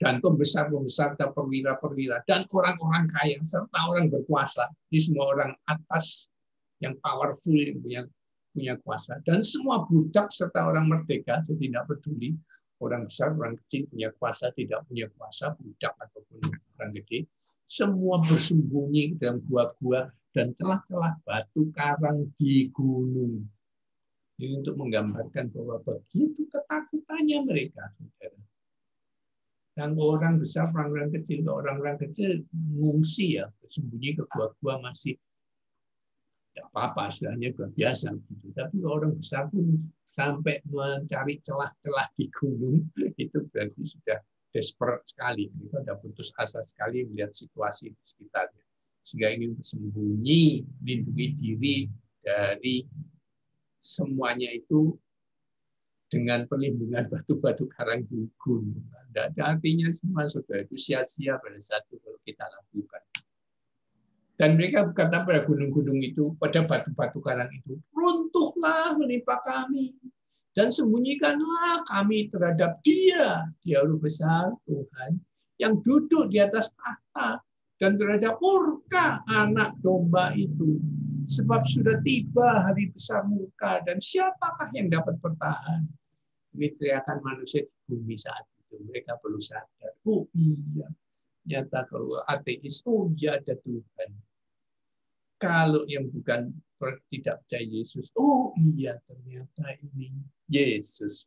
Speaker 3: dan pembesar-pembesar dan perwira-perwira dan orang-orang kaya serta orang berkuasa, ini semua orang atas yang powerful yang punya kuasa, dan semua budak serta orang merdeka, saya tidak peduli orang besar, orang kecil, punya kuasa, tidak punya kuasa, budak ataupun orang gede, semua bersembunyi dalam gua-gua dan celah-celah batu karang di gunung. Ini untuk menggambarkan bahwa begitu ketakutannya mereka, saudara. Dan orang besar, orang-orang kecil mengungsi ya, bersembunyi ke gua-gua masih tidak apa-apa, istilahnya sudah biasa. Gitu. Tapi orang besar pun sampai mencari celah-celah di gunung, itu berarti sudah desperate sekali. Itu ada putus asa sekali melihat situasi di sekitarnya. Sehingga ingin bersembunyi, melindungi diri dari semuanya itu dengan perlindungan batu-batu karang di gunung. Tidak ada artinya semua, saudara, itu sia-sia pada saat itu kalau kita lakukan. Dan mereka berkata pada gunung-gunung itu, pada batu-batu karang itu, runtuhlah menimpa kami, dan sembunyikanlah kami terhadap Dia Allah besar Tuhan, yang duduk di atas tahta, dan terhadap murka anak domba itu. Sebab sudah tiba hari besar murka, dan siapakah yang dapat bertahan? Ini teriakan manusia di bumi saat itu. Mereka perlu sadar, oh iya, nyata kalau ateis, oh iya ada Tuhan. Kalau yang bukan tidak percaya Yesus, oh iya ternyata ini Yesus.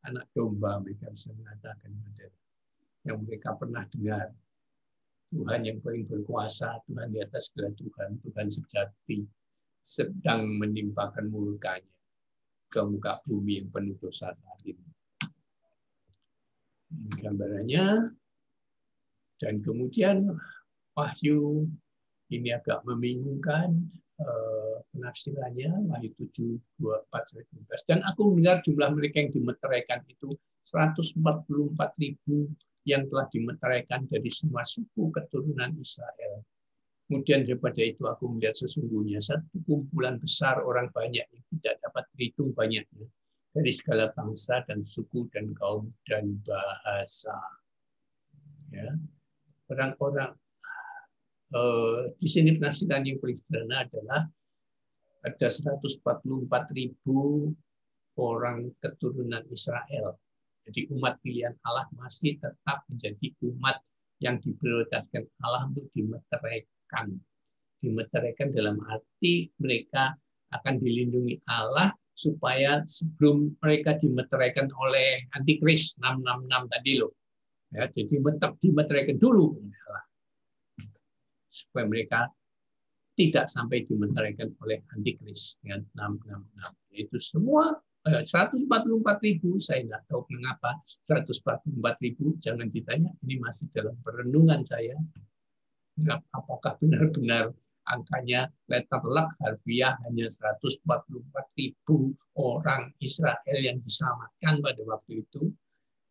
Speaker 3: Anak domba, mereka bisa mengatakan yang mereka pernah dengar. Tuhan yang paling berkuasa, Tuhan di atas segala Tuhan, Tuhan sejati, sedang menimpakan murkanya ke muka bumi yang penuh dosa saat ini. Ini gambarannya. Dan kemudian Wahyu, ini agak membingungkan penafsirannya, Wahyu 7:24-15. Dan aku mendengar jumlah mereka yang dimeteraikan itu 144.000 yang telah dimeteraikan dari semua suku keturunan Israel. Kemudian daripada itu aku melihat sesungguhnya satu kumpulan besar orang banyak yang tidak dapat dihitung banyaknya dari segala bangsa dan suku dan kaum dan bahasa. Ya. Orang-orang di sini penafsiran yang paling sederhana adalah ada 144.000 orang keturunan Israel. Jadi umat pilihan Allah masih tetap menjadi umat yang diprioritaskan Allah untuk dimeteraikan. Dimeteraikan dalam arti mereka akan dilindungi Allah supaya sebelum mereka dimeteraikan oleh antikris 666 tadi loh. Ya, jadi dimeteraikan dulu Allah. Supaya mereka tidak sampai dimeteraikan oleh antikris dengan 666. Itu semua 144.000, saya tidak tahu mengapa 144.000, jangan ditanya, ini masih dalam perenungan saya. Apakah benar-benar angkanya letter luck harfiah hanya 144.000 orang Israel yang diselamatkan pada waktu itu,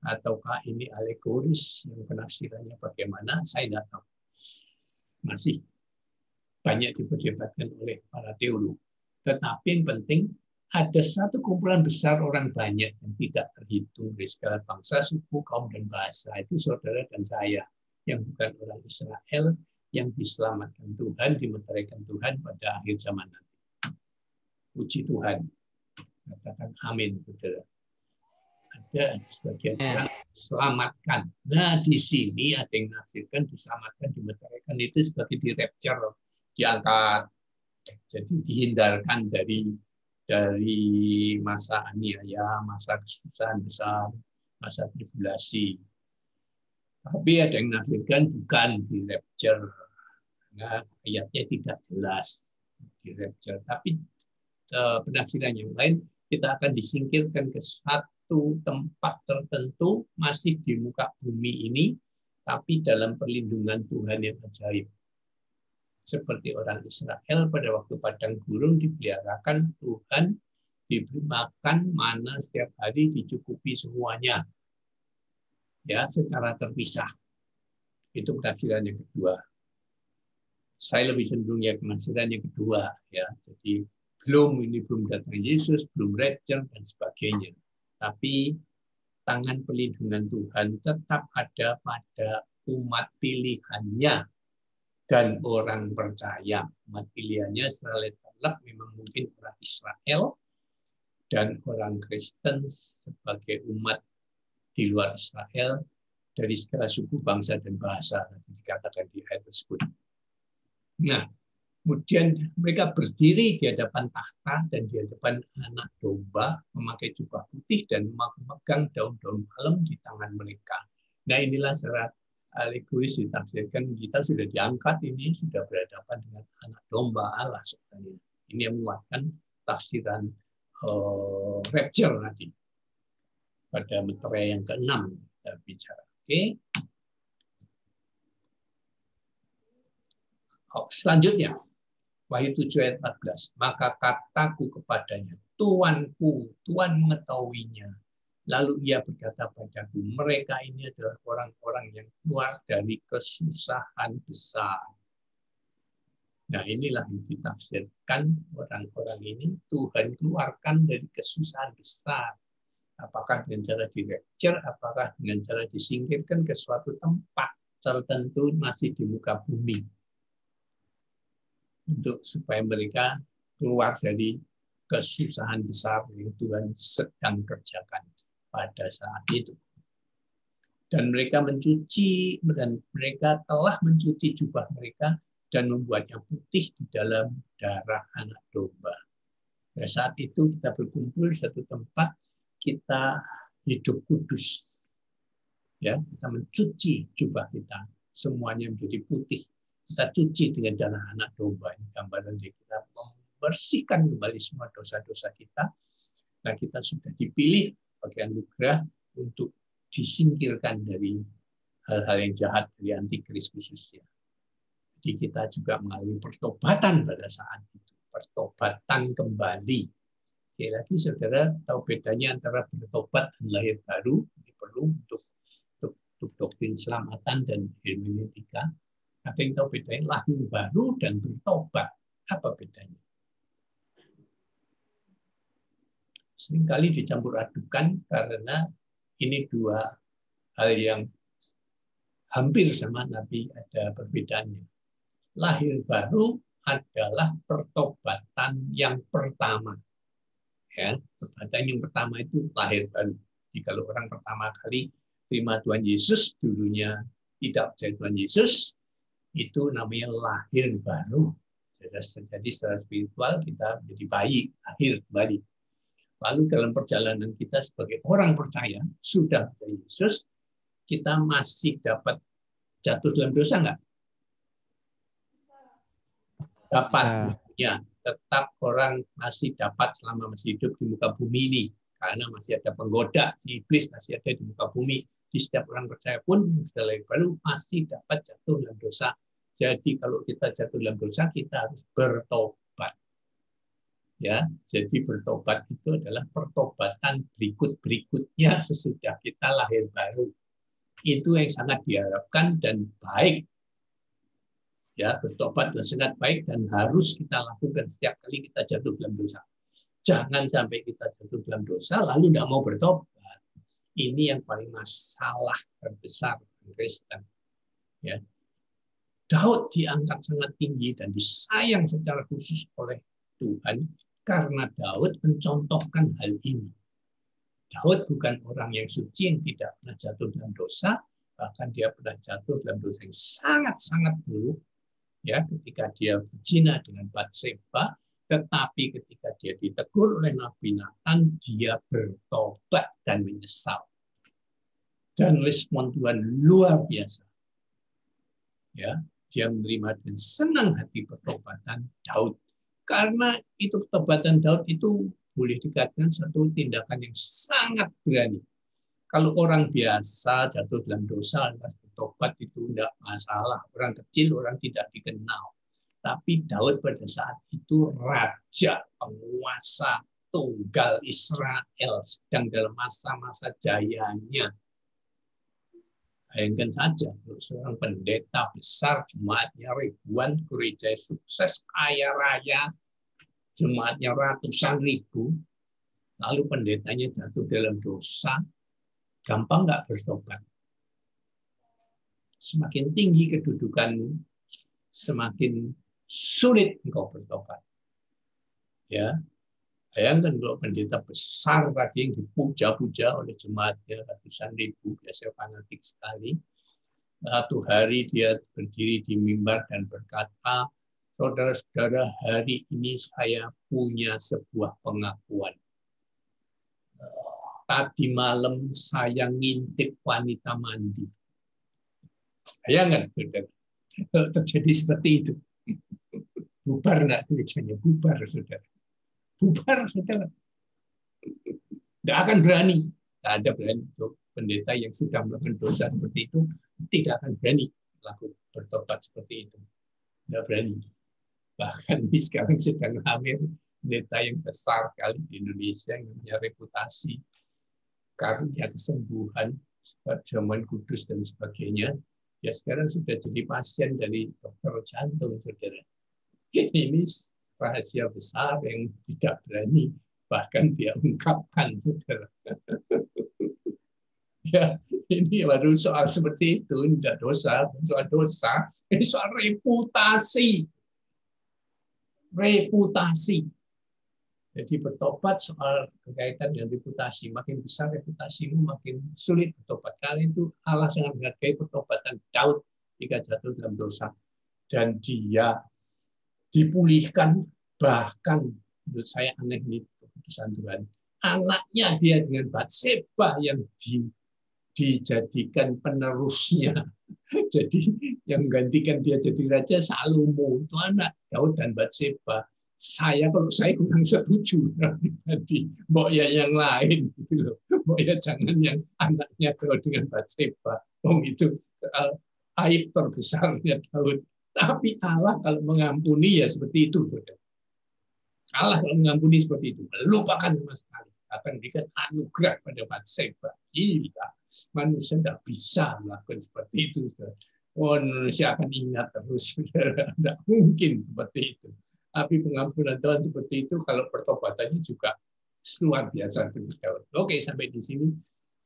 Speaker 3: ataukah ini alegoris yang penafsirannya bagaimana, saya tidak tahu. Masih banyak diperdebatkan oleh para teolog. Tetapi yang penting, ada satu kumpulan besar orang banyak yang tidak terhitung dari segala bangsa, suku, kaum, dan bahasa. Itu saudara dan saya yang bukan orang Israel, yang diselamatkan Tuhan, dimeteraikan Tuhan pada akhir zaman nanti. Puji Tuhan. Katakan amin, saudara. ada sebagian orang selamatkan. Nah, di sini ada yang menafsirkan diselamatkan, dimeteraikan itu sebagai di rapture, diangkat. Jadi dihindarkan dari masa aniaya, masa kesusahan besar, masa tribulasi. Tapi ada yang menafsirkan bukan di rapture. Nah, ayatnya tidak jelas di rapture. Tapi penafsiran yang lain, kita akan disingkirkan ke satu tempat tertentu, masih di muka bumi ini, tapi dalam perlindungan Tuhan yang ajaib. Seperti orang Israel pada waktu padang gurun dipeliharakan Tuhan, diberi makan mana setiap hari, dicukupi semuanya, ya, secara terpisah. Itu penafsiran yang kedua. Saya lebih cenderung ya penafsiran yang kedua, ya. Jadi belum datang Yesus, belum rapture dan sebagainya. Tapi tangan pelindungan Tuhan tetap ada pada umat pilihannya dan orang percaya. Umat pilihannya secara letak memang mungkin orang Israel dan orang Kristen sebagai umat di luar Israel dari segala suku, bangsa, dan bahasa, dikatakan di ayat tersebut. Nah, kemudian mereka berdiri di hadapan takhta dan di hadapan anak domba, memakai jubah putih dan memegang daun-daun palem di tangan mereka. Nah, inilah secara alegoris ditafsirkan, kita sudah diangkat ini, sudah berhadapan dengan anak domba Allah sebenarnya. Ini yang menguatkan tafsiran rapture tadi. Pada meterai yang ke-6 kita bicara. Oke. Selanjutnya, Wahyu 7 ayat 14. Maka kataku kepadanya, Tuanku, Tuhan mengetahuinya. Lalu ia berkata padaku, mereka ini adalah orang-orang yang keluar dari kesusahan besar. Nah, inilah yang ditafsirkan orang-orang ini, Tuhan keluarkan dari kesusahan besar. Apakah dengan cara di-rapture, apakah dengan cara disingkirkan ke suatu tempat tertentu masih di muka bumi. Untuk supaya mereka keluar dari kesusahan besar yang Tuhan sedang kerjakan pada saat itu. Dan mereka telah mencuci jubah mereka dan membuatnya putih di dalam darah anak domba. Pada saat itu kita berkumpul di satu tempat, kita hidup kudus. Ya, kita mencuci jubah kita, semuanya menjadi putih. Kita cuci dengan darah anak domba. Ini gambaran dari kita membersihkan kembali semua dosa-dosa kita. Nah, kita sudah dipilih bagi anugerah untuk disingkirkan dari hal-hal yang jahat dari antikris khususnya. Jadi kita juga mengalami pertobatan pada saat itu. Pertobatan kembali. Sekali lagi saudara tahu bedanya antara bertobat dan lahir baru. Ini perlu untuk doktrin keselamatan dan hermeneutika. Ada yang tahu bedanya lahir baru dan bertobat. Apa bedanya? Seringkali dicampur adukan karena ini dua hal yang hampir sama, tapi ada perbedaannya. Lahir baru adalah pertobatan yang pertama. Ya, pertobatan yang pertama itu lahir baru. Jadi kalau orang pertama kali terima Tuhan Yesus, dulunya tidak percaya Tuhan Yesus, itu namanya lahir baru. Jadi secara spiritual kita menjadi bayi, lahir kembali. Lalu dalam perjalanan kita sebagai orang percaya, sudah percaya Yesus, kita masih dapat jatuh dalam dosa nggak? Dapat. Ya, tetap orang masih dapat selama masih hidup di muka bumi ini. Karena masih ada penggoda, si iblis masih ada di muka bumi. Di setiap orang percaya pun, sudah lahir baru, masih dapat jatuh dalam dosa. Jadi kalau kita jatuh dalam dosa, kita harus bertobat. Ya, jadi bertobat itu adalah pertobatan berikut-berikutnya sesudah kita lahir baru. Itu yang sangat diharapkan dan baik. Ya, bertobat dan sangat baik dan harus kita lakukan setiap kali kita jatuh dalam dosa. Jangan sampai kita jatuh dalam dosa lalu tidak mau bertobat. Ini yang paling masalah terbesar Kristen. Ya. Daud diangkat sangat tinggi dan disayang secara khusus oleh Tuhan karena Daud mencontohkan hal ini. Daud bukan orang yang suci, yang tidak pernah jatuh dalam dosa, bahkan dia pernah jatuh dalam dosa yang sangat-sangat buruk, ya, ketika dia berzina dengan Batseba. Tetapi ketika dia ditegur oleh Nabi Nathan, dia bertobat dan menyesal. Dan respon Tuhan luar biasa. Ya, dia menerima dan senang hati pertobatan Daud. Karena itu pertobatan Daud itu boleh dikatakan satu tindakan yang sangat berani. Kalau orang biasa jatuh dalam dosa, bertobat itu tidak masalah. Orang kecil, orang tidak dikenal. Tapi Daud pada saat itu raja, penguasa, tunggal Israel, sedang dalam masa-masa jayanya. Bayangkan saja, seorang pendeta besar, jemaatnya ribuan, gereja sukses, kaya raya, jemaatnya ratusan ribu, lalu pendetanya jatuh dalam dosa, gampang nggak bertobat? Semakin tinggi kedudukanmu, semakin sulit engkau bertobat. Ya, bayangkan kalau pendeta besar tadi yang dipuja-puja oleh jemaatnya ratusan ribu, biasanya fanatik sekali. Satu hari dia berdiri di mimbar dan berkata, saudara-saudara, hari ini saya punya sebuah pengakuan. Tadi malam saya ngintip wanita mandi. Bayangkan, saudara, terjadi seperti itu. Bubar enggak gerejanya? Bubar, saudara. Bubar, saudara. Nggak akan berani. Nggak ada berani. Pendeta yang sudah melakukan dosa seperti itu tidak akan berani melakukan bertobat seperti itu. Nggak berani. Bahkan sekarang sedang hamil pendeta yang besar kali di Indonesia yang punya reputasi karunia kesembuhan, zaman kudus dan sebagainya. Ya sekarang sudah jadi pasien dari dokter jantung, saudara. Ini rahasia besar yang tidak berani bahkan dia ungkapkan, saudara. Ya, ini baru soal seperti itu, tidak dosa, soal dosa, ini soal reputasi. Reputasi. Jadi bertobat soal berkaitan dengan reputasi. Makin besar reputasimu, makin sulit bertobat. Karena itu Allah sangat menghargai pertobatan Daud jika jatuh dalam dosa. Dan dia dipulihkan, bahkan menurut saya aneh nih keputusan Tuhan. Anaknya dia dengan Batseba yang dijadikan penerusnya. Jadi yang menggantikan dia jadi raja Salomo. Itu anak Daud dan Batseba. Kalau saya kurang setuju tadi, mbok ya yang lain gitu loh. Mbok ya jangan yang anaknya Daud dengan Batseba. Itu aib terbesarnya Daud. Tapi Allah kalau mengampuni ya seperti itu, saudara. Allah kalau mengampuni seperti itu, melupakan sama sekali. Akan berikan anugerah pada Batseba. Gila, manusia tidak bisa melakukan seperti itu, saudara. Oh, manusia akan ingat terus, saudara. Tidak mungkin seperti itu. Tapi pengampunan Tuhan seperti itu, kalau pertobatannya juga luar biasa. Oke, sampai di sini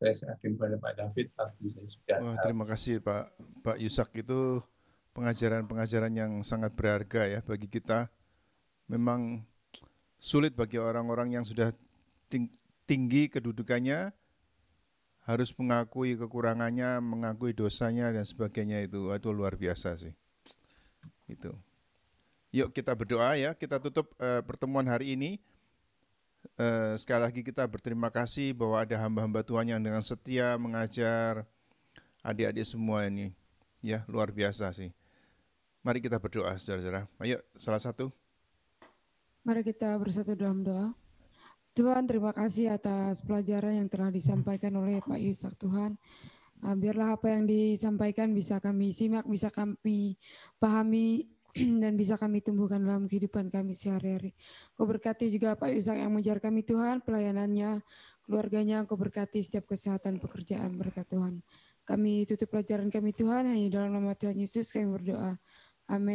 Speaker 3: saya serahkan kepada Pak David. Saya sudah.
Speaker 1: Wah, terima kasih Pak Yusak, itu pengajaran-pengajaran yang sangat berharga ya bagi kita. Memang sulit bagi orang-orang yang sudah tinggi kedudukannya, harus mengakui kekurangannya, mengakui dosanya dan sebagainya. Itu luar biasa sih. Itu. Yuk kita berdoa ya, kita tutup pertemuan hari ini. Sekali lagi kita berterima kasih bahwa ada hamba-hamba Tuhan yang dengan setia mengajar adik-adik semua ini. Ya, luar biasa sih. Mari kita berdoa, saudara-saudara. Ayo, salah satu.
Speaker 5: Mari kita bersatu dalam doa. Tuhan, terima kasih atas pelajaran yang telah disampaikan oleh Pak Yusak, Tuhan. Biarlah apa yang disampaikan bisa kami simak, bisa kami pahami, dan bisa kami tumbuhkan dalam kehidupan kami sehari-hari. Kau berkati juga Pak Yusak yang mengajar kami, Tuhan, pelayanannya, keluarganya. Kau berkati setiap kesehatan pekerjaan, berkat Tuhan. Kami tutup pelajaran kami, Tuhan, hanya dalam nama Tuhan Yesus kami berdoa. Amin.